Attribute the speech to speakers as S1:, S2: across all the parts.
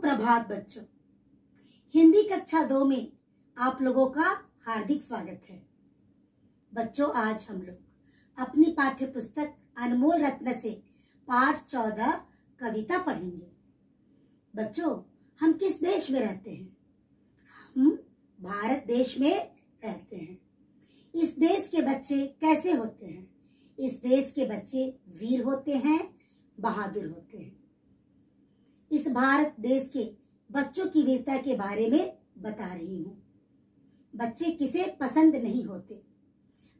S1: सुप्रभात बच्चों। हिंदी कक्षा 2 में आप लोगों का हार्दिक स्वागत है। बच्चों, आज हम लोग अपनी पाठ्य पुस्तक अनमोल रत्न से पाठ 14 कविता पढ़ेंगे। बच्चों, हम किस देश में रहते हैं? हम भारत देश में रहते हैं। इस देश के बच्चे कैसे होते हैं? इस देश के बच्चे वीर होते हैं, बहादुर होते हैं। इस भारत देश के बच्चों की वीरता के बारे में बता रही हूँ। बच्चे किसे पसंद नहीं होते।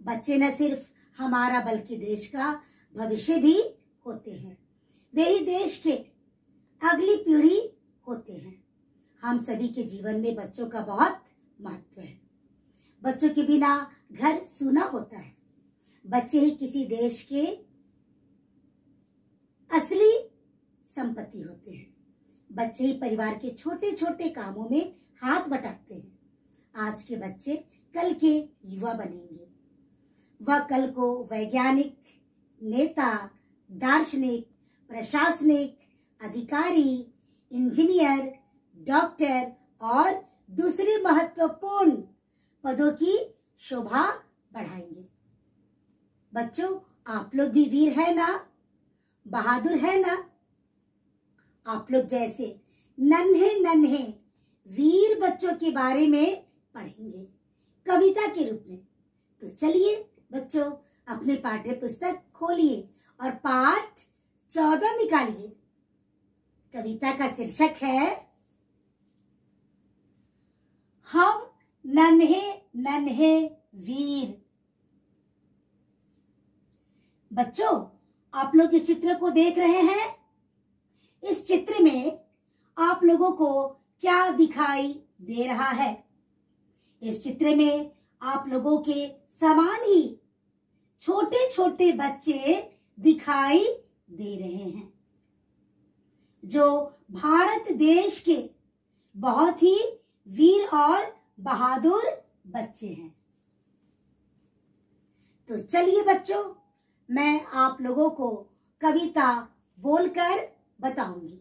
S1: बच्चे न सिर्फ हमारा बल्कि देश का भविष्य भी होते हैं। वे ही देश के अगली पीढ़ी होते हैं। हम सभी के जीवन में बच्चों का बहुत महत्व है। बच्चों के बिना घर सूना होता है। बच्चे ही किसी देश के असली संपत्ति होते हैं। बच्चे ही परिवार के छोटे छोटे कामों में हाथ बटाते हैं। आज के बच्चे कल के युवा बनेंगे। वह कल को वैज्ञानिक, नेता, दार्शनिक, प्रशासनिक, अधिकारी, इंजीनियर, डॉक्टर और दूसरे महत्वपूर्ण पदों की शोभा बढ़ाएंगे। बच्चों, आप लोग भी वीर है ना? बहादुर है ना? आप लोग जैसे नन्हे नन्हे वीर बच्चों के बारे में पढ़ेंगे कविता के रूप में। तो चलिए बच्चों, अपने पाठ्य पुस्तक खोलिए और पाठ 14 निकालिए। कविता का शीर्षक है हम नन्हे नन्हे वीर। बच्चों, आप लोग इस चित्र को देख रहे हैं। इस चित्र में आप लोगों को क्या दिखाई दे रहा है? इस चित्र में आप लोगों के समान ही छोटे छोटे बच्चे दिखाई दे रहे हैं, जो भारत देश के बहुत ही वीर और बहादुर बच्चे हैं। तो चलिए बच्चों, मैं आप लोगों को कविता बोलकर बताऊंगी।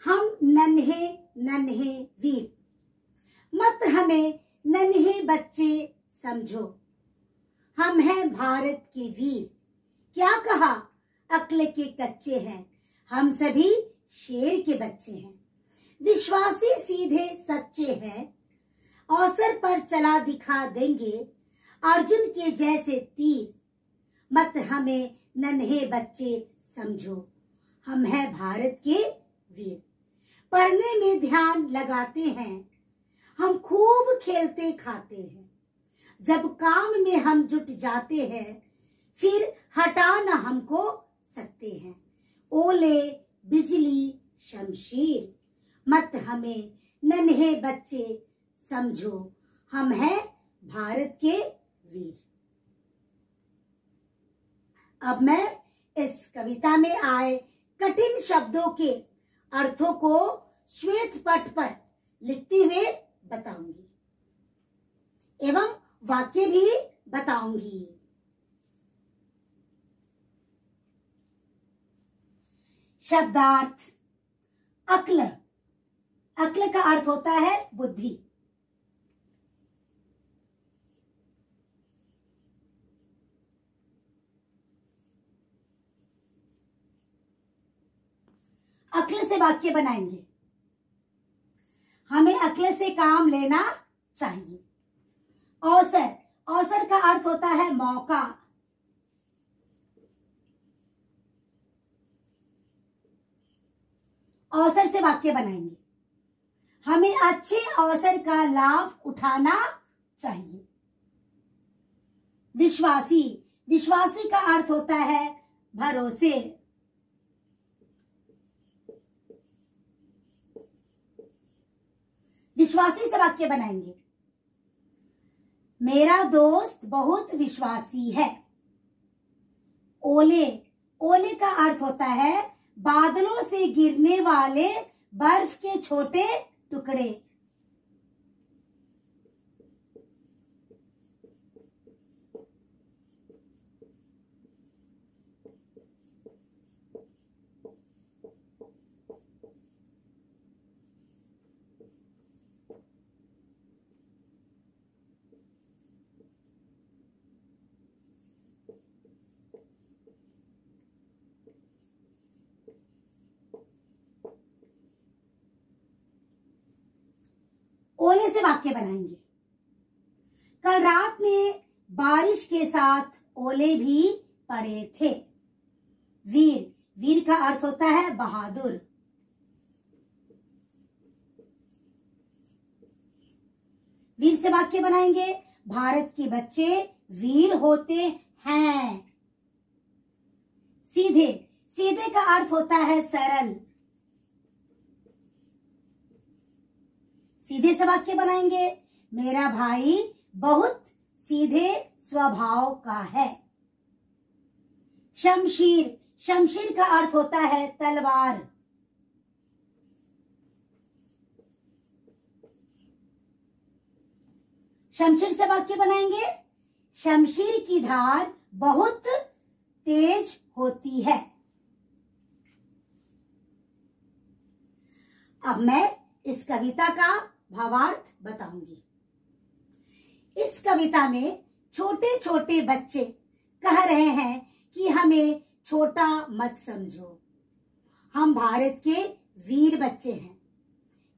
S1: हम नन्हे नन्हे वीर, मत हमें नन्हे बच्चे समझो। हम हैं भारत के वीर। क्या कहा? अक्ल के कच्चे हैं। हम सभी शेर के बच्चे हैं। विश्वासी सीधे सच्चे हैं। अवसर पर चला दिखा देंगे अर्जुन के जैसे तीर। मत हमें नन्हे बच्चे समझो। हम हैं भारत के वीर। पढ़ने में ध्यान लगाते हैं। हम खूब खेलते खाते हैं। जब काम में हम जुट जाते हैं, फिर हटा न हमको सकते हैं। ओले, बिजली, शमशीर। मत हमें नन्हे बच्चे समझो। हम हैं भारत के वीर। अब मैं इस कविता में आए कठिन शब्दों के अर्थों को श्वेत पट पर लिखते हुए बताऊंगी एवं वाक्य भी बताऊंगी। शब्दार्थ। अक्ल। अक्ल का अर्थ होता है बुद्धि। अक्ल से वाक्य बनाएंगे। हमें अक्ल से काम लेना चाहिए। अवसर। अवसर का अर्थ होता है मौका। अवसर से वाक्य बनाएंगे। हमें अच्छे अवसर का लाभ उठाना चाहिए। विश्वासी। विश्वासी का अर्थ होता है भरोसे। विश्वासी से वाक्य बनाएंगे। मेरा दोस्त बहुत विश्वासी है। ओले। ओले का अर्थ होता है बादलों से गिरने वाले बर्फ के छोटे टुकड़े। ओले से वाक्य बनाएंगे। कल रात में बारिश के साथ ओले भी पड़े थे। वीर, वीर का अर्थ होता है बहादुर। वीर से वाक्य बनाएंगे। भारत के बच्चे वीर होते हैं। सीधे, सीधे का अर्थ होता है सरल। सीधे से वाक्य बनाएंगे। मेरा भाई बहुत सीधे स्वभाव का है। शमशीर, शमशीर का अर्थ होता है तलवार। शमशीर से वाक्य बनाएंगे। शमशीर की धार बहुत तेज होती है। अब मैं इस कविता का भावार्थ बताऊंगी। इस कविता में छोटे छोटे बच्चे कह रहे हैं कि हमें छोटा मत समझो, हम भारत के वीर बच्चे हैं।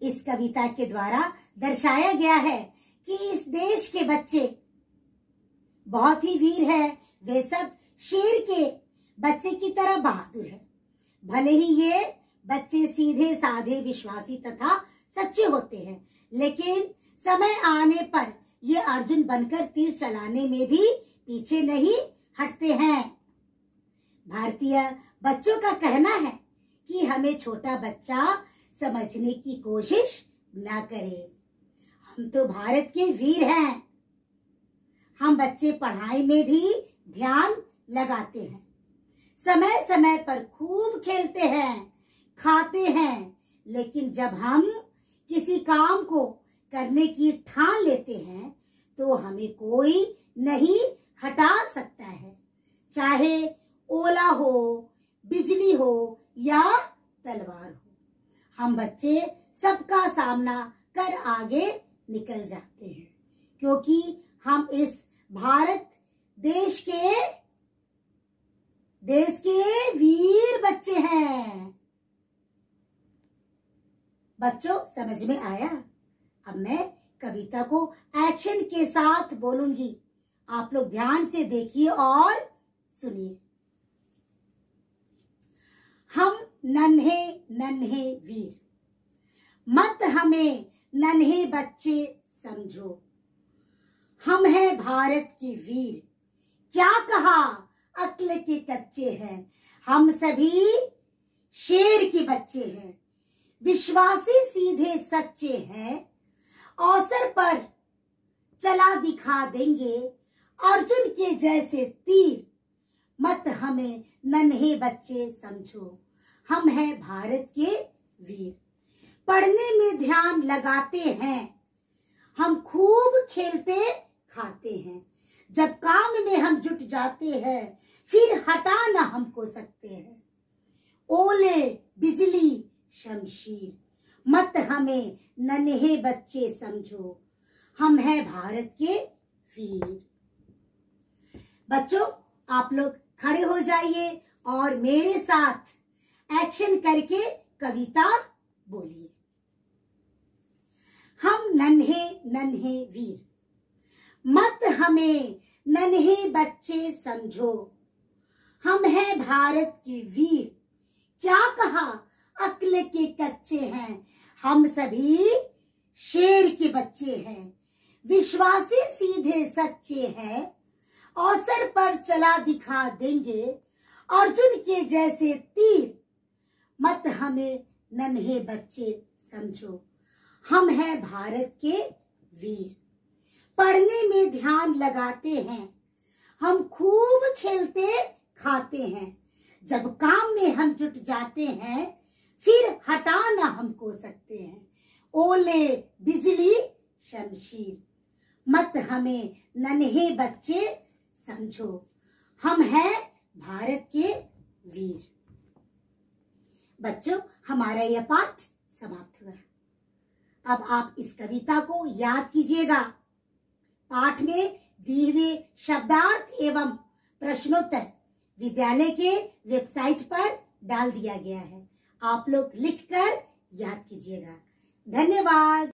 S1: इस कविता के द्वारा दर्शाया गया है कि इस देश के बच्चे बहुत ही वीर है। वे सब शेर के बच्चे की तरह बहादुर है। भले ही ये बच्चे सीधे साधे विश्वासी तथा सच्चे होते हैं, लेकिन समय आने पर ये अर्जुन बनकर तीर चलाने में भी पीछे नहीं हटते हैं। भारतीय बच्चों का कहना है कि हमें छोटा बच्चा समझने की कोशिश ना करें। हम तो भारत के वीर हैं। हम बच्चे पढ़ाई में भी ध्यान लगाते हैं, समय समय पर खूब खेलते हैं, खाते हैं, लेकिन जब हम किसी काम को करने की ठान लेते हैं तो हमें कोई नहीं हटा सकता है, चाहे ओला हो, बिजली हो या तलवार हो। हम बच्चे सबका सामना कर आगे निकल जाते हैं, क्योंकि हम इस भारत देश के वीर बच्चे हैं। बच्चों, समझ में आया? अब मैं कविता को एक्शन के साथ बोलूंगी, आप लोग ध्यान से देखिए और सुनिए। हम नन्हे नन्हे वीर, मत हमें नन्हे बच्चे समझो, हम हैं भारत के वीर। क्या कहा, अक्ल के कच्चे हैं, हम सभी शेर के बच्चे हैं। विश्वासी सीधे सच्चे हैं, अवसर पर चला दिखा देंगे अर्जुन के जैसे तीर। मत हमें नन्हे बच्चे समझो, हम हैं भारत के वीर। पढ़ने में ध्यान लगाते हैं, हम खूब खेलते खाते हैं, जब काम में हम जुट जाते हैं फिर हटा ना हमको सकते हैं। ओले, बिजली, शमशीर, मत हमें नन्हे बच्चे समझो, हम हैं भारत के वीर। बच्चों, आप लोग खड़े हो जाइए और मेरे साथ एक्शन करके कविता बोलिए। हम नन्हे नन्हे वीर, मत हमें नन्हे बच्चे समझो, हम हैं भारत के वीर। क्या कहा, अक्ल के कच्चे हैं, हम सभी शेर के बच्चे हैं। विश्वासी सीधे सच्चे हैं, अवसर पर चला दिखा देंगे अर्जुन के जैसे तीर। मत हमें नन्हे बच्चे समझो, हम हैं भारत के वीर। पढ़ने में ध्यान लगाते हैं, हम खूब खेलते खाते हैं, जब काम में हम जुट जाते हैं फिर हटा ना हमको सकते हैं। ओले, बिजली, शमशीर, मत हमें नन्हे बच्चे समझो, हम हैं भारत के वीर। बच्चों, हमारा यह पाठ समाप्त हुआ। अब आप इस कविता को याद कीजिएगा। पाठ में दिए हुए शब्दार्थ एवं प्रश्नोत्तर विद्यालय के वेबसाइट पर डाल दिया गया है, आप लोग लिखकर याद कीजिएगा। धन्यवाद।